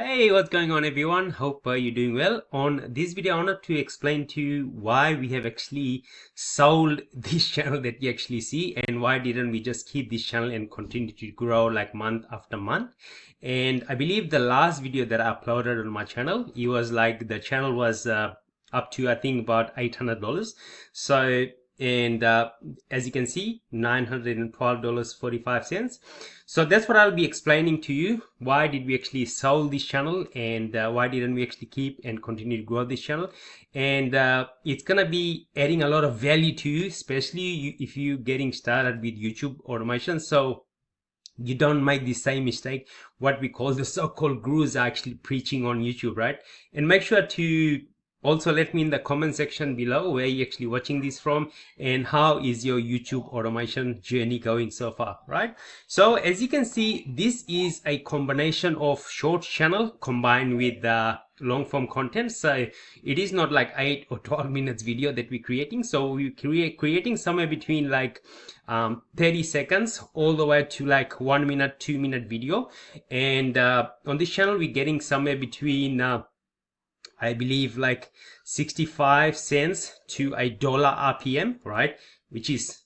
Hey, what's going on everyone? Hope you're doing well. On this video, I wanted to explain to you why we have actually sold this channel that you actually see, and why didn't we just keep this channel and continue to grow like month after month. And I believe the last video that I uploaded on my channel, it was like the channel was up to I think about $800. So and as you can see, $912.45. So that's what I'll be explaining to you. Why did we actually sell this channel, and why didn't we actually keep and continue to grow this channel? And it's gonna be adding a lot of value to you, especially if you're getting started with YouTube automation, so you don't make the same mistake what we call the so-called gurus are actually preaching on YouTube, right? And make sure to also let me in the comment section below where you're actually watching this from, and how is your YouTube automation journey going so far, right? So as you can see, this is a combination of short channel combined with long form content. So it is not like 8 or 12 minutes video that we're creating. So we're creating somewhere between like 30 seconds all the way to like 1 minute, 2 minute video. And on this channel we're getting somewhere between I believe like 65 cents to a dollar RPM, right? Which is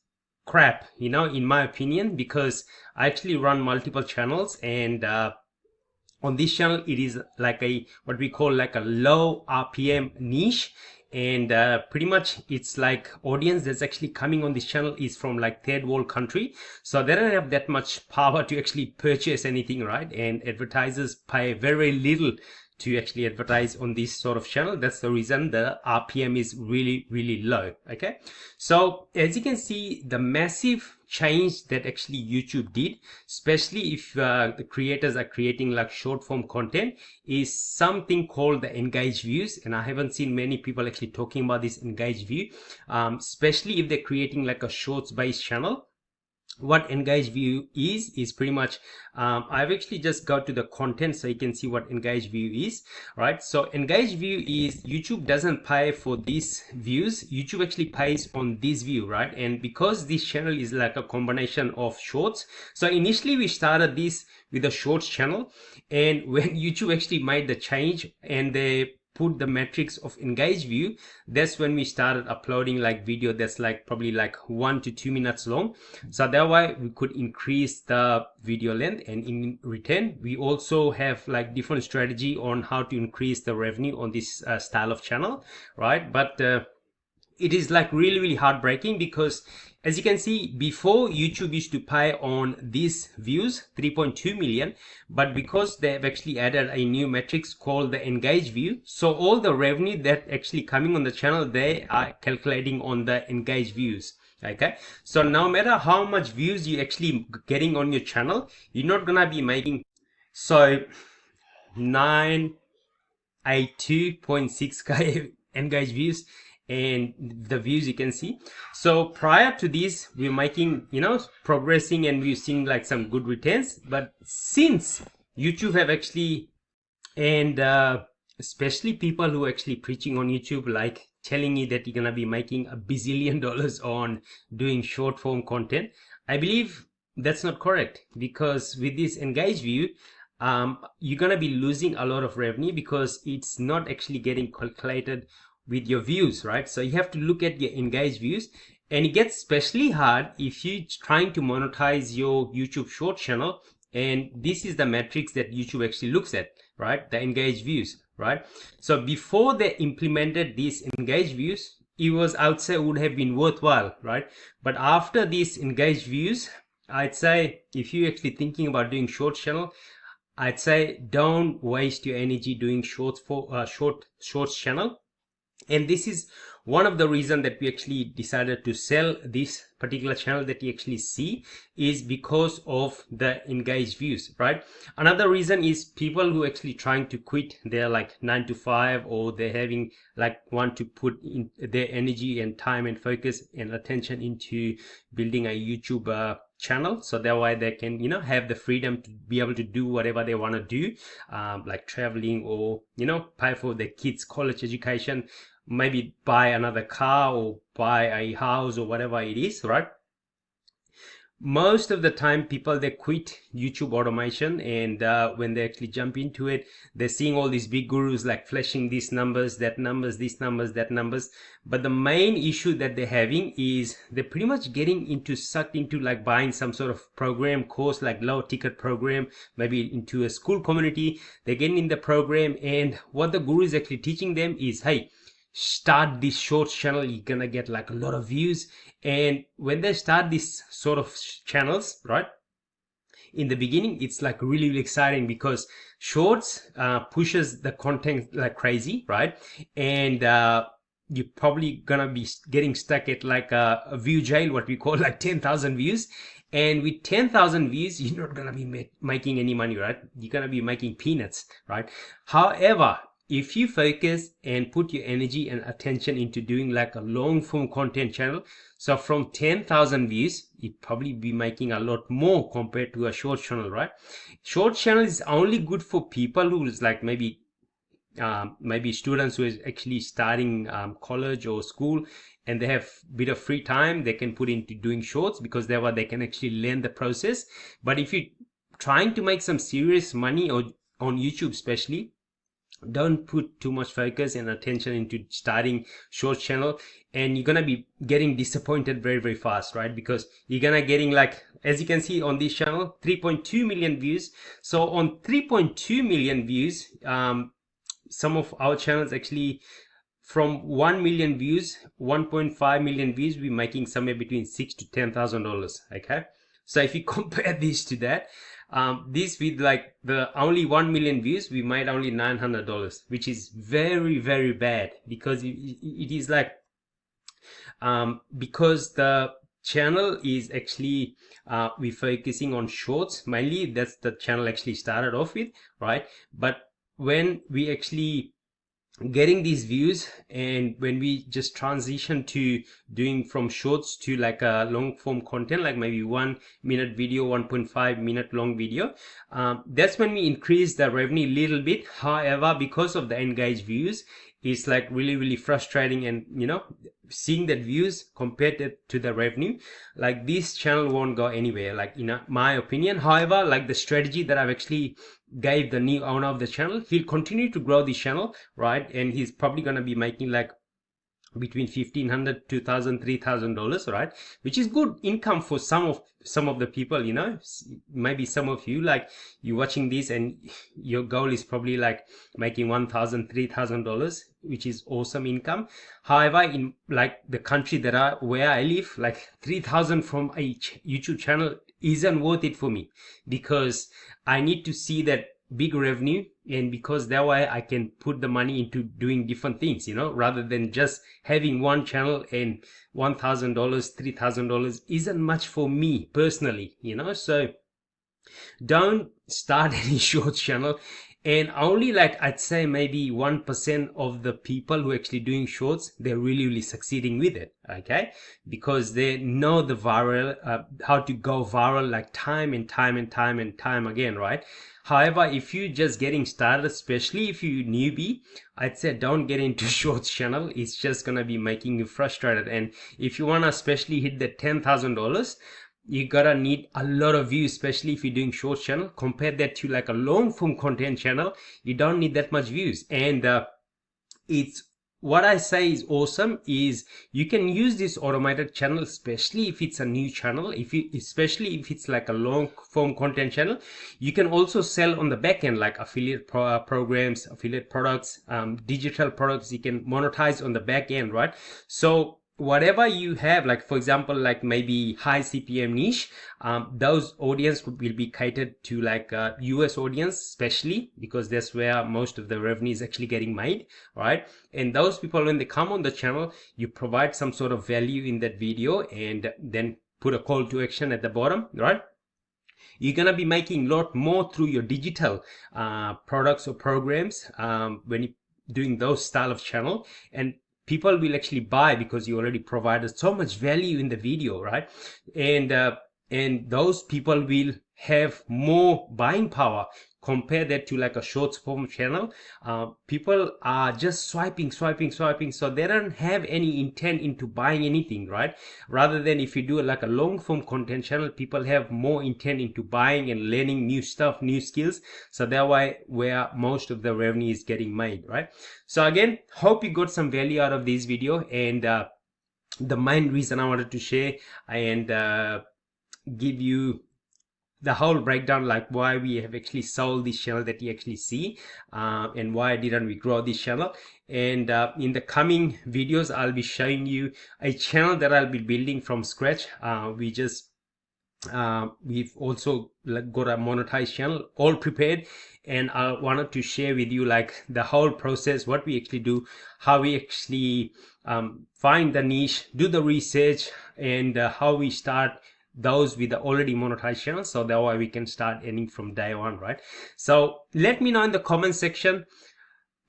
crap, you know, in my opinion, because I actually run multiple channels, and on this channel it is like a what we call like a low RPM niche. And pretty much it's like audience that's actually coming on this channel is from like third world country, so they don't have that much power to actually purchase anything, right? And advertisers pay very little to actually advertise on this sort of channel. That's the reason the RPM is really low. Okay, so as you can see, the massive change that actually YouTube did, especially if the creators are creating like short form content, is something called the engaged views. And I haven't seen many people actually talking about this engaged view, especially if they're creating like a shorts based channel. What engaged view is pretty much I've actually just got to the content so you can see what engaged view is, right? So engaged view is YouTube doesn't pay for these views, YouTube actually pays on this view, right? And because this channel is like a combination of shorts, so initially we started this with a shorts channel, and when YouTube actually made the change and they put the metrics of engaged view, that's when we started uploading like video that's like probably like 1 to 2 minutes long. So that way we could increase the video length, and in return we also have like different strategy on how to increase the revenue on this style of channel, right? But it is like really heartbreaking, because as you can see, before YouTube used to pay on these views 3.2 million, but because they have actually added a new metrics called the engaged view, so all the revenue that actually coming on the channel, they are calculating on the engaged views. Okay, so no matter how much views you actually getting on your channel, you're not gonna be making, so 982.6k engaged views, and the views you can see. So prior to this we're making, you know, progressing, and we're seeing like some good returns. But since YouTube have actually, and especially people who are actually preaching on YouTube, like telling you that you're gonna be making a bazillion dollars on doing short form content, I believe that's not correct. Because with this engaged view, you're gonna be losing a lot of revenue, because it's not actually getting calculated with your views, right? So you have to look at your engaged views, and it gets especially hard if you're trying to monetize your YouTube short channel. And this is the metrics that YouTube actually looks at, right? The engaged views, right? So before they implemented these engaged views, it was, I would say, would have been worthwhile, right? But after these engaged views, I'd say if you're actually thinking about doing short channel, I'd say don't waste your energy doing shorts for shorts channel. And this is one of the reasons that we actually decided to sell this particular channel that you actually see, is because of the engaged views, right? Another reason is people who actually trying to quit their like 9 to 5, or they're having like want to put in their energy and time and focus and attention into building a YouTube channel, so that way they can, you know, have the freedom to be able to do whatever they want to do, like traveling, or, you know, pay for their kids college education, maybe buy another car or buy a house or whatever it is, right? most of the time people, they quit YouTube automation, and when they actually jump into it, they're seeing all these big gurus like flashing these numbers, that numbers, these numbers, that numbers. But the main issue that they're having is they're pretty much getting into sucked into like buying some sort of program course, like low ticket program, maybe into a school community. They're getting in the program, and what the guru is actually teaching them is, hey, start this short channel, you're gonna get like a lot of views. And when they start these sort of channels, right, in the beginning it's like really, really exciting, because shorts pushes the content like crazy, right? And you're probably gonna be getting stuck at like a view jail, what we call like 10,000 views. And with 10,000 views, you're not gonna be making any money, right? You're gonna be making peanuts, right? However, if you focus and put your energy and attention into doing like a long form content channel, so from 10,000 views, you'd probably be making a lot more compared to a short channel, right? Short channel is only good for people who is like maybe students who is actually starting college or school, and they have a bit of free time, they can put into doing shorts, because they can actually learn the process. But if you're trying to make some serious money, or on YouTube especially, don't put too much focus and attention into starting short channel, and you're gonna be getting disappointed very, very fast, right? Because you're gonna getting like, as you can see on this channel, 3.2 million views. So on 3.2 million views, some of our channels actually, from 1 million views, 1.5 million views, we're making somewhere between $6,000 to $10,000. Okay, so if you compare this to that, this with like the only 1 million views, we made only $900, which is very, very bad, because it is like because the channel is actually we're focusing on shorts mainly. That's the channel actually started off with, right? But when we actually getting these views, and when we just transition to doing from shorts to like a long form content, like maybe 1 minute video, 1.5 minute long video, that's when we increase the revenue a little bit. However, because of the engaged views, it's like really, really frustrating, and seeing that views compared to the revenue, like this channel won't go anywhere, like in my opinion. However, like the strategy that I've actually gave the new owner of the channel, he'll continue to grow this channel, right? And he's probably going to be making like between $1,500, $2,000, $3,000, right? Which is good income for some of the people. Maybe some of you, like, you're watching this and your goal is probably like making $1,000, $3,000, which is awesome income. However, in like the country where I live, like 3,000 from a YouTube channel isn't worth it for me, because I need to see that big revenue, and because that way I can put the money into doing different things, rather than just having one channel, and $1,000, $3,000 isn't much for me personally, so don't start any short channel. And only like, I'd say maybe 1% of the people who are actually doing shorts, they're really, really succeeding with it, okay? Because they know the viral, how to go viral, like time and time and time and time again, right? However, if you're just getting started, especially if you're newbie, I'd say don't get into shorts channel. It's just gonna be making you frustrated. And if you wanna especially hit the $10,000, you gotta need a lot of views, especially if you're doing short channel. Compare that to like a long form content channel, you don't need that much views. And it's what I say is awesome is you can use this automated channel, especially if it's a new channel, especially if it's like a long form content channel. You can also sell on the back end, like affiliate programs, affiliate products, digital products. You can monetize on the back end, right? So whatever you have, like for example, like maybe high CPM niche, those audience will be catered to like a US audience, especially because that's where most of the revenue is actually getting made, right? And those people, when they come on the channel, you provide some sort of value in that video, and then put a call to action at the bottom, right? You're gonna be making a lot more through your digital products or programs when you're doing those style of channel, and people will actually buy because you already provided so much value in the video, right? And those people will have more buying power. Compare that to like a short form channel. People are just swiping, so they don't have any intent into buying anything, right? Rather than if you do like a long form content channel, people have more intent into buying and learning new stuff, new skills. So that way where most of the revenue is getting made, right? So again, hope you got some value out of this video, and the main reason I wanted to share and give you the whole breakdown, like why we have actually sold this channel that you actually see, and why didn't we grow this channel. And in the coming videos, I'll be showing you a channel that I'll be building from scratch. We've also got a monetized channel all prepared, and I wanted to share with you like the whole process, what we actually do, how we actually find the niche, do the research, and how we start those with the already monetized channels, so that way we can start earning from day one, right? So let me know in the comment section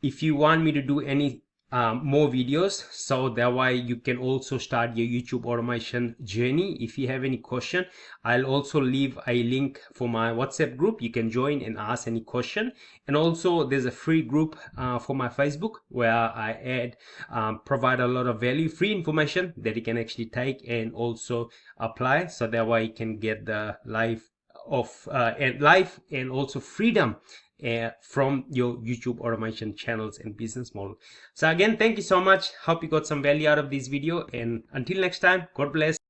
if you want me to do any more videos, so that way you can also start your YouTube automation journey. If you have any question, I'll also leave a link for my WhatsApp group. You can join and ask any question. And also there's a free group for my Facebook, where I provide a lot of value, free information that you can actually take and also apply, so that way you can get the life and also freedom from your YouTube automation channels and business model. So again, thank you so much. Hope you got some value out of this video, and until next time, God bless.